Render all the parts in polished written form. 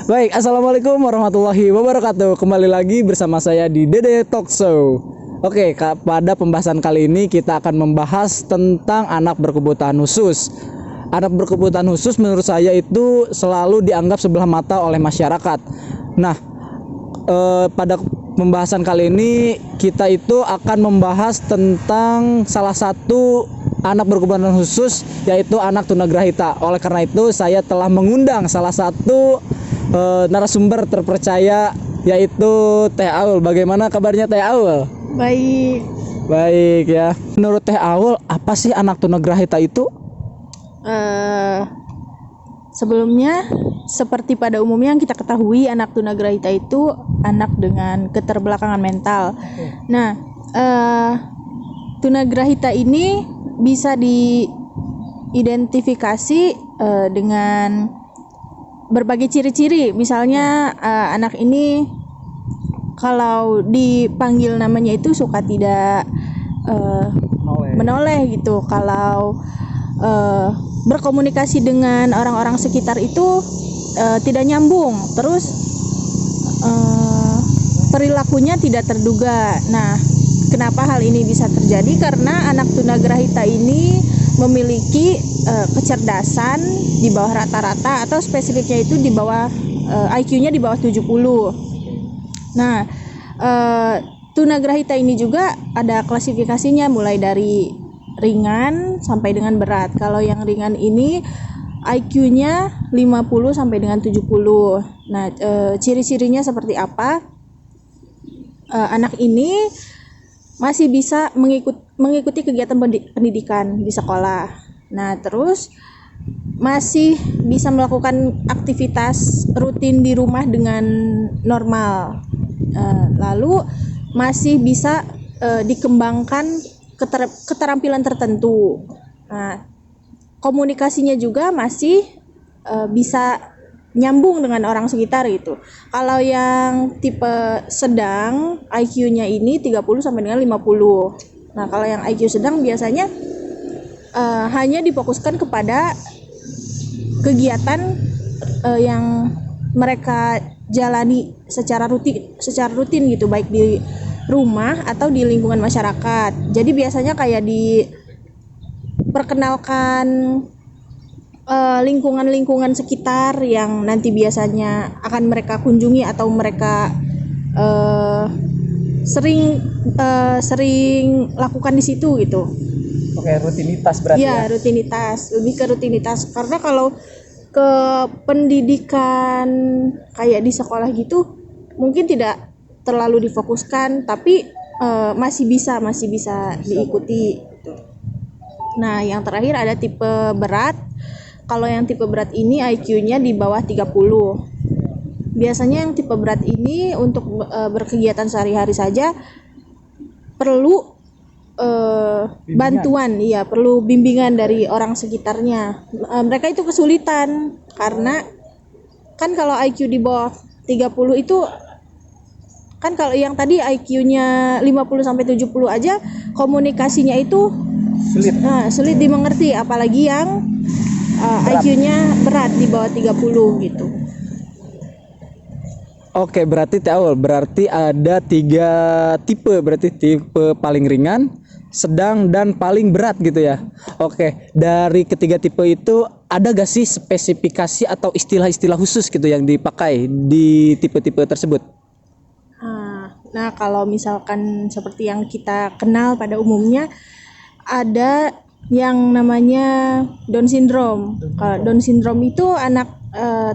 Baik, assalamualaikum warahmatullahi wabarakatuh. Kembali lagi bersama saya di Dede Talk Show. Oke, pada pembahasan kali ini kita akan membahas tentang anak berkebutuhan khusus. Anak berkebutuhan khusus menurut saya itu selalu dianggap sebelah mata oleh masyarakat. Nah, pada pembahasan kali ini kita itu akan membahas tentang salah satu anak berkebutuhan khusus, yaitu anak tunagrahita. Oleh karena itu saya telah mengundang salah satu narasumber terpercaya, yaitu Teh Aul. Bagaimana kabarnya Teh Aul? Baik ya. Menurut Teh Aul, apa sih anak tunagrahita itu? Sebelumnya, seperti pada umumnya yang kita ketahui, anak tunagrahita itu anak dengan keterbelakangan mental. Nah, tunagrahita ini bisa diidentifikasi dengan berbagai ciri-ciri. Misalnya anak ini kalau dipanggil namanya itu suka tidak menoleh gitu. Kalau berkomunikasi dengan orang-orang sekitar itu tidak nyambung. Terus perilakunya tidak terduga. Nah, kenapa hal ini bisa terjadi? Karena anak tunagrahita ini memiliki kecerdasan di bawah rata-rata, atau spesifiknya itu di bawah IQ-nya di bawah 70. Nah, tunagrahita ini juga ada klasifikasinya, mulai dari ringan sampai dengan berat. Kalau yang ringan ini IQ-nya 50 sampai dengan 70. Nah, ciri-cirinya seperti apa? Anak ini masih bisa mengikuti kegiatan pendidikan di sekolah. Nah, terus masih bisa melakukan aktivitas rutin di rumah dengan normal. Lalu masih bisa dikembangkan keterampilan tertentu. Nah, komunikasinya juga masih bisa nyambung dengan orang sekitar gitu. Kalau yang tipe sedang, IQ-nya ini 30 sampai dengan 50. Nah, kalau yang IQ sedang biasanya hanya difokuskan kepada kegiatan yang mereka jalani secara rutin gitu, baik di rumah atau di lingkungan masyarakat. Jadi biasanya kayak diperkenalkan lingkungan-lingkungan sekitar yang nanti biasanya akan mereka kunjungi atau mereka sering lakukan di situ gitu. Oke, rutinitas berarti ya? Iya, rutinitas, lebih ke rutinitas. Karena kalau ke pendidikan kayak di sekolah gitu mungkin tidak terlalu difokuskan, tapi masih bisa diikuti. Nah, yang terakhir ada tipe berat. Kalau yang tipe berat ini IQ-nya di bawah 30. Biasanya yang tipe berat ini untuk berkegiatan sehari-hari saja perlu bantuan, perlu bimbingan dari orang sekitarnya. Mereka itu kesulitan karena kan kalau IQ di bawah 30 itu kan, kalau yang tadi IQ-nya 50 sampai 70 aja komunikasinya itu sulit dimengerti, apalagi yang IQ-nya berat di bawah 30 gitu. Oke, berarti ada 3 tipe. Berarti tipe paling ringan, sedang, dan paling berat gitu ya. Oke, dari ketiga tipe itu ada gak sih spesifikasi atau istilah-istilah khusus gitu yang dipakai di tipe-tipe tersebut? Nah, kalau misalkan seperti yang kita kenal pada umumnya, ada yang namanya Down syndrome. Down syndrome itu anak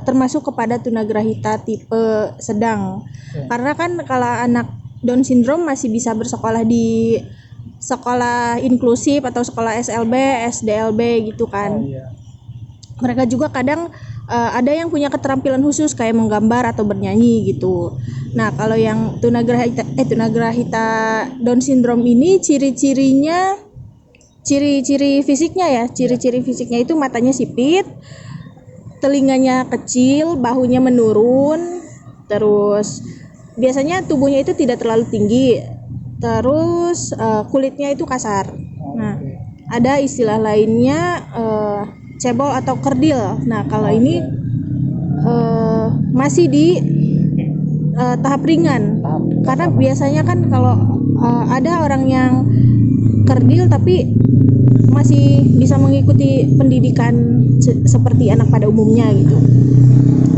termasuk kepada tunagrahita tipe sedang. Karena kan kalau anak Down syndrome masih bisa bersekolah di sekolah inklusif atau sekolah SLB, SDLB gitu kan. Mereka juga kadang ada yang punya keterampilan khusus kayak menggambar atau bernyanyi gitu. Nah, kalau yang tunagrahita Down syndrome ini ciri-ciri fisiknya itu matanya sipit, telinganya kecil, bahunya menurun, terus biasanya tubuhnya itu tidak terlalu tinggi, terus kulitnya itu kasar. Nah, ada istilah lainnya cebol atau kerdil. Nah, kalau ini masih di tahap ringan. Karena biasanya kan kalau ada orang yang kerdil tapi masih bisa mengikuti pendidikan seperti anak pada umumnya gitu.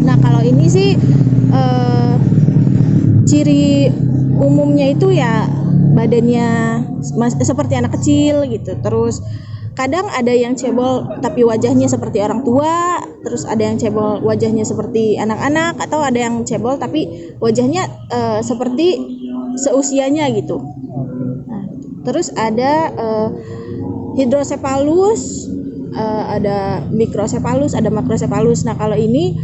Nah kalau ini sih ciri umumnya itu ya badannya seperti anak kecil gitu. Terus kadang ada yang cebol tapi wajahnya seperti orang tua, terus ada yang cebol wajahnya seperti anak-anak, atau ada yang cebol tapi wajahnya seperti seusianya gitu. Nah, terus ada hidrosepalus, ada mikrosepalus, ada makrosepalus. Nah kalau ini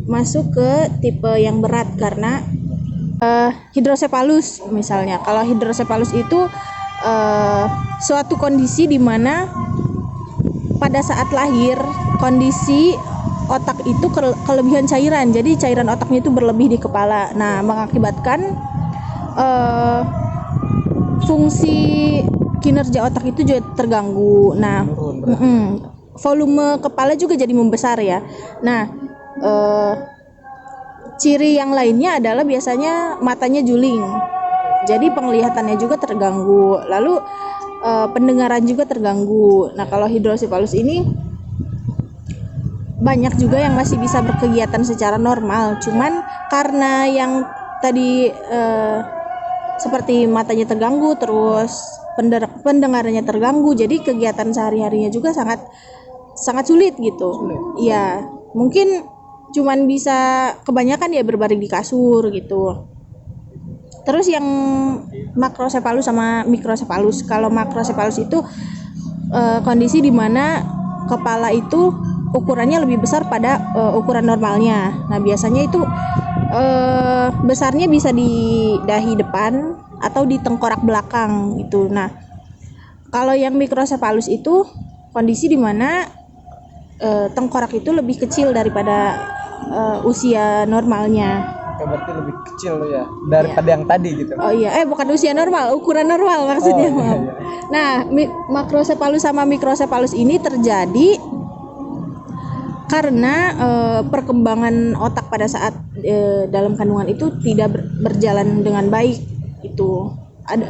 masuk ke tipe yang berat karena hidrosepalus misalnya. Kalau hidrosepalus itu suatu kondisi di mana pada saat lahir kondisi otak itu kelebihan cairan, jadi cairan otaknya itu berlebih di kepala. Nah mengakibatkan fungsi kinerja otak itu juga terganggu. Nah volume kepala juga jadi membesar ya. Nah ciri yang lainnya adalah biasanya matanya juling, jadi penglihatannya juga terganggu, lalu pendengaran juga terganggu. Nah kalau hidrosepalus ini banyak juga yang masih bisa berkegiatan secara normal, cuman karena yang tadi seperti matanya terganggu, terus pendengarannya terganggu, jadi kegiatan sehari-harinya juga sangat sulit gitu. Iya, mungkin cuman bisa kebanyakan ya berbaring di kasur gitu. Terus yang makrosepalus sama mikrosepalus. Kalau makrosepalus itu kondisi di mana kepala itu ukurannya lebih besar pada ukuran normalnya. Nah biasanya itu besarnya bisa di dahi depan atau di tengkorak belakang gitu. Nah kalau yang mikrosepalus itu kondisi di mana tengkorak itu lebih kecil daripada usia normalnya. Berarti lebih kecil lo ya daripada yang tadi gitu. Oh iya, bukan usia normal, ukuran normal maksudnya. Iya. Nah, makrosepalus sama mikrosepalus ini terjadi karena perkembangan otak pada saat dalam kandungan itu tidak berjalan dengan baik itu.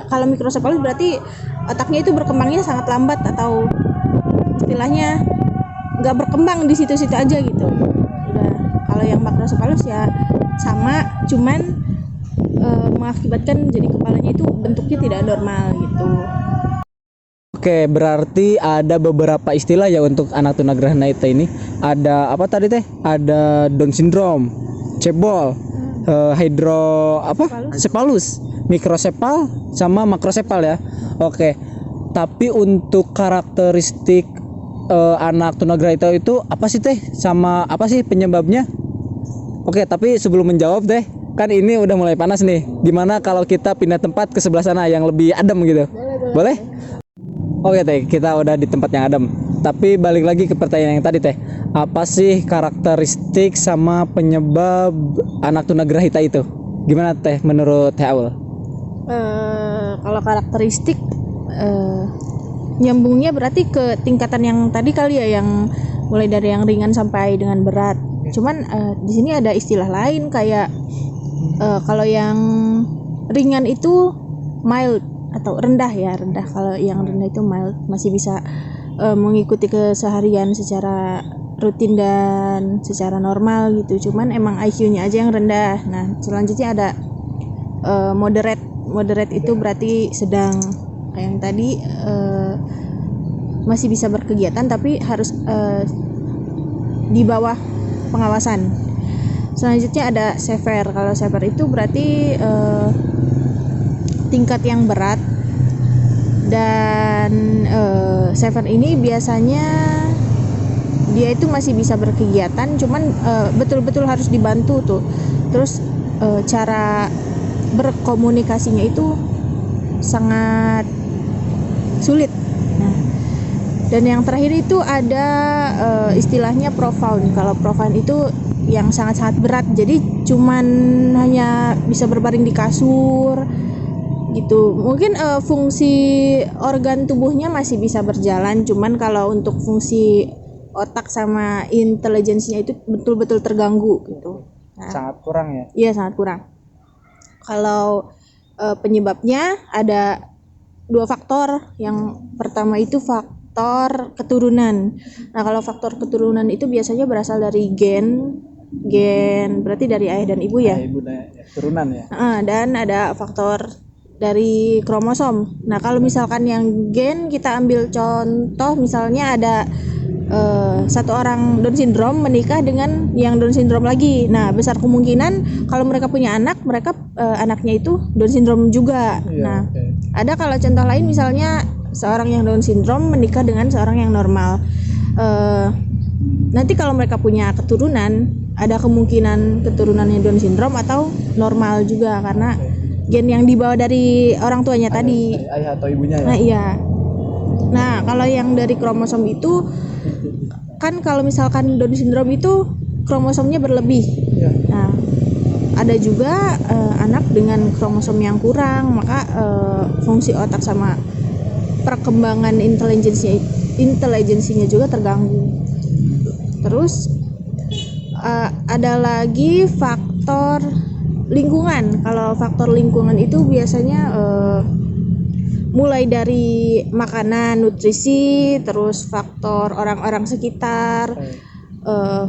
Kalau mikrosepalus berarti otaknya itu berkembangnya sangat lambat, atau istilahnya nggak berkembang di situ-situ aja gitu. Kalau yang makrosepalus ya sama, cuman mengakibatkan jadi kepalanya itu bentuknya tidak normal gitu. Oke, berarti ada beberapa istilah ya untuk anak tunagrahita ini. Ada apa tadi teh? Ada Down syndrome, cebol, sepalus, mikrosepal sama makrosepal ya. Oke. Tapi untuk karakteristik anak tunagrahita itu apa sih teh? Sama apa sih penyebabnya? Oke, tapi sebelum menjawab deh, kan ini udah mulai panas nih. Gimana kalau kita pindah tempat ke sebelah sana yang lebih adem gitu? Boleh? Oke teh, kita udah di tempat yang adem. Tapi balik lagi ke pertanyaan yang tadi teh. Apa sih karakteristik sama penyebab anak tunagrahita itu? Gimana teh menurut Teh Aul? Kalau karakteristik nyambungnya berarti ke tingkatan yang tadi kali ya, yang mulai dari yang ringan sampai dengan berat. Cuman di sini ada istilah lain kayak kalau yang ringan itu mild atau rendah ya, rendah. Kalau yang rendah itu mild, masih bisa mengikuti keseharian secara rutin dan secara normal gitu. Cuman emang IQ-nya aja yang rendah. Nah, selanjutnya ada moderate. Moderate itu berarti sedang. Kayak yang tadi masih bisa berkegiatan tapi harus di bawah pengawasan. Selanjutnya ada severe. Kalau severe itu berarti tingkat yang berat, dan severe ini biasanya dia itu masih bisa berkegiatan, cuman betul-betul harus dibantu tuh. Terus cara berkomunikasinya itu sangat sulit. Nah, dan yang terakhir itu ada istilahnya profound. Kalau profound itu yang sangat-sangat berat, jadi cuman hanya bisa berbaring di kasur gitu. Mungkin fungsi organ tubuhnya masih bisa berjalan, cuman kalau untuk fungsi otak sama intelijensinya itu betul-betul terganggu gitu. Nah, Sangat kurang ya. iya sangat kurang. Kalau penyebabnya ada dua faktor. Yang pertama itu faktor keturunan. Nah, kalau faktor keturunan itu biasanya berasal dari gen berarti dari ayah dan ibu ya. Ibu turunan ya. Dan ada faktor dari kromosom. Nah, kalau misalkan yang gen kita ambil contoh, misalnya ada satu orang Down syndrome menikah dengan yang Down syndrome lagi. Nah, besar kemungkinan kalau mereka punya anak, mereka anaknya itu Down syndrome juga. Nah, ada kalau contoh lain misalnya seorang yang Down syndrome menikah dengan seorang yang normal. Nanti kalau mereka punya keturunan, ada kemungkinan keturunannya Down syndrome atau normal juga karena gen yang dibawa dari orang tuanya tadi. Ayah atau ibunya ya. Nah, iya. Nah, kalau yang dari kromosom itu kan kalau misalkan Down syndrome itu kromosomnya berlebih. Iya. Nah, ada juga anak dengan kromosom yang kurang, maka fungsi otak sama perkembangan intelijensinya juga terganggu. Terus ada lagi faktor lingkungan. Kalau faktor lingkungan itu biasanya mulai dari makanan, nutrisi, terus faktor orang-orang sekitar,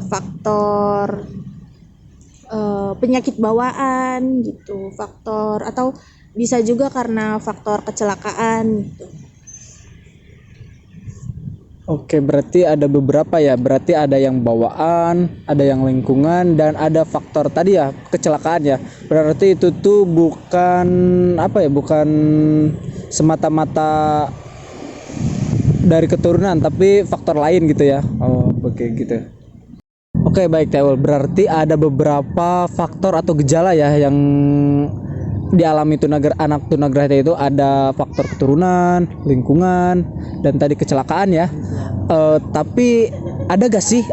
faktor penyakit bawaan gitu, faktor atau bisa juga karena faktor kecelakaan gitu. Oke, berarti ada beberapa ya. Berarti ada yang bawaan, ada yang lingkungan, dan ada faktor tadi ya, kecelakaan ya. Berarti itu tuh bukan apa ya, bukan semata-mata dari keturunan, tapi faktor lain gitu ya. Oh, oke gitu. Oke, baik Teul. Berarti ada beberapa faktor atau gejala ya yang dialami anak tunagrahita itu. Ada faktor keturunan, lingkungan, dan tadi kecelakaan ya. Tapi ada gak sih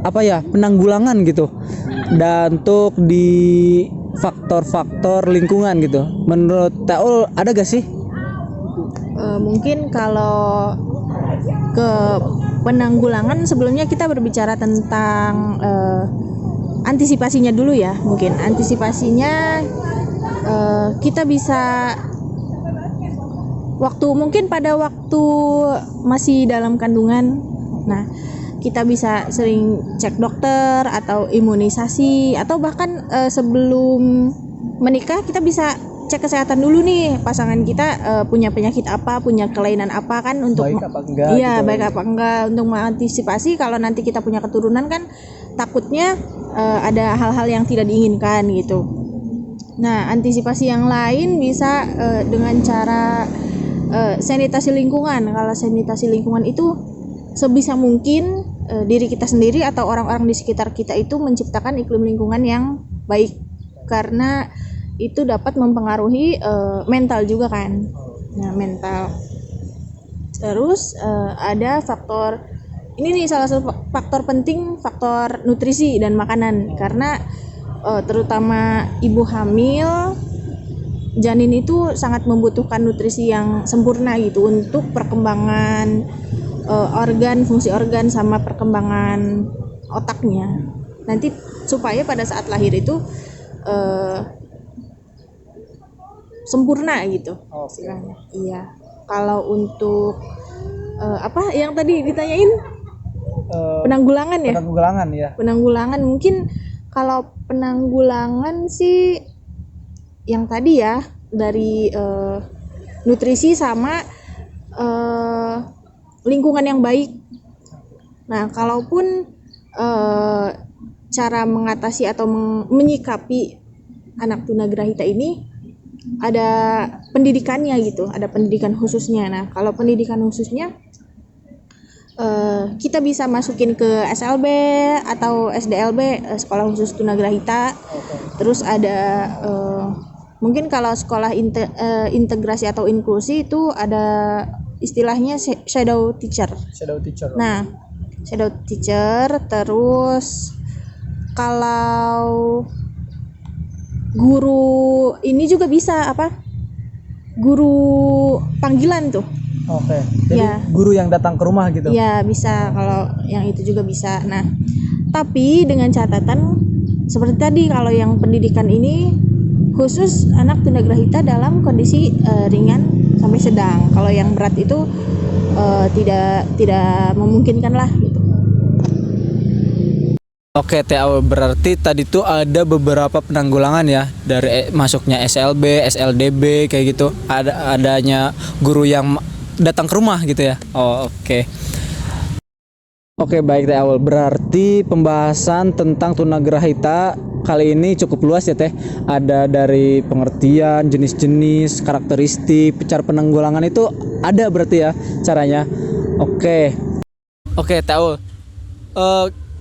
apa ya, penanggulangan gitu dan untuk di faktor-faktor lingkungan gitu, menurut Teul ada gak sih? Mungkin kalau ke penanggulangan sebelumnya kita berbicara tentang antisipasinya dulu ya. Mungkin antisipasinya kita bisa mungkin pada waktu masih dalam kandungan. Nah, kita bisa sering cek dokter atau imunisasi, atau bahkan sebelum menikah kita bisa cek kesehatan dulu nih, pasangan kita punya penyakit apa, punya kelainan apa kan, untuk Baik apa enggak? iya gitu. baik apa enggak, untuk mengantisipasi kalau nanti kita punya keturunan kan takutnya ada hal-hal yang tidak diinginkan gitu. Nah, antisipasi yang lain bisa dengan cara sanitasi lingkungan. Kalau sanitasi lingkungan itu sebisa mungkin diri kita sendiri atau orang-orang di sekitar kita itu menciptakan iklim lingkungan yang baik, karena itu dapat mempengaruhi mental juga kan. Nah, mental. Terus ada faktor ini nih, salah satu faktor penting, faktor nutrisi dan makanan, karena terutama ibu hamil, janin itu sangat membutuhkan nutrisi yang sempurna gitu untuk perkembangan fungsi organ sama perkembangan otaknya. Nanti supaya pada saat lahir itu sempurna gitu. Istilahnya. Iya. Kalau untuk apa yang tadi ditanyain? Penanggulangan ya? Penanggulangan ya. Penanggulangan mungkin kalau penanggulangan sih yang tadi ya, dari nutrisi sama lingkungan yang baik. Nah, kalaupun cara mengatasi atau menyikapi anak tunagrahita ini ada pendidikannya gitu, ada pendidikan khususnya. Nah, kalau pendidikan khususnya kita bisa masukin ke SLB atau SDLB, sekolah khusus tunagrahita. Terus ada mungkin kalau sekolah integrasi atau inklusi itu ada istilahnya shadow teacher. Nah, shadow teacher. Terus kalau guru ini juga bisa guru panggilan tuh. Oke. Jadi Ya. guru yang datang ke rumah gitu. Ya bisa, kalau yang itu juga bisa. Nah, tapi dengan catatan seperti tadi, kalau yang pendidikan ini khusus anak tunagrahita dalam kondisi ringan sampai sedang. Kalau yang berat itu tidak memungkinkan lah gitu. Oke, TAW berarti tadi tuh ada beberapa penanggulangan ya dari masuknya SLB, SLDB kayak gitu. Adanya guru yang datang ke rumah gitu ya. Oh, oke. Oke, baik Teh Awal. Berarti pembahasan tentang tunagrahita kali ini cukup luas ya Teh. Ada dari pengertian, jenis-jenis, karakteristik, cara penanggulangan itu ada berarti ya caranya. Oke. Oke, Teh Awal.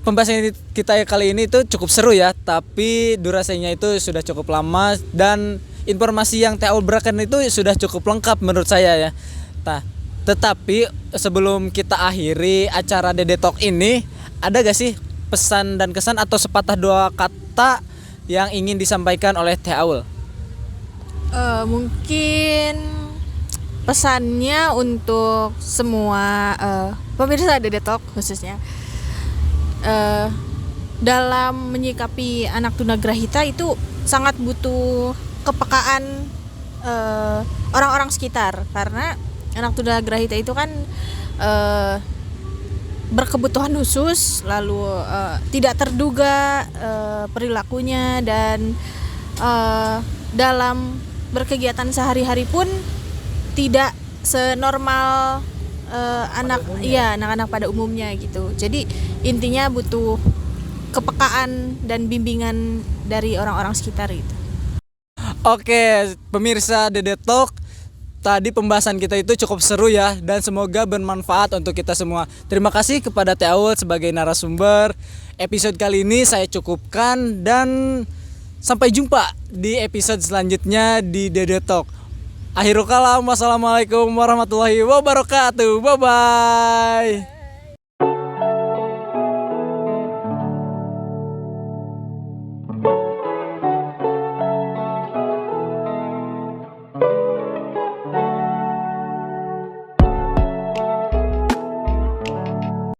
Pembahasan kita kali ini tuh cukup seru ya, tapi durasinya itu sudah cukup lama dan informasi yang Teh Awal berikan itu sudah cukup lengkap menurut saya ya. Tetapi sebelum kita akhiri acara Dede Talk ini, ada gak sih pesan dan kesan atau sepatah dua kata yang ingin disampaikan oleh Teh Awal? Mungkin pesannya untuk semua pemirsa Dede Talk khususnya, dalam menyikapi anak tunagrahita itu sangat butuh kepekaan orang-orang sekitar, karena anak tunagrahita itu kan berkebutuhan khusus, lalu tidak terduga perilakunya, dan dalam berkegiatan sehari-hari pun tidak senormal anak-anak pada umumnya gitu. Jadi intinya butuh kepekaan dan bimbingan dari orang-orang sekitar gitu. Oke, pemirsa Dede Talk, tadi pembahasan kita itu cukup seru ya, dan semoga bermanfaat untuk kita semua. Terima kasih kepada Teh Awal sebagai narasumber. Episode kali ini saya cukupkan dan sampai jumpa di episode selanjutnya di Dede Talk. Akhirul kalam, wassalamualaikum warahmatullahi wabarakatuh. Bye bye.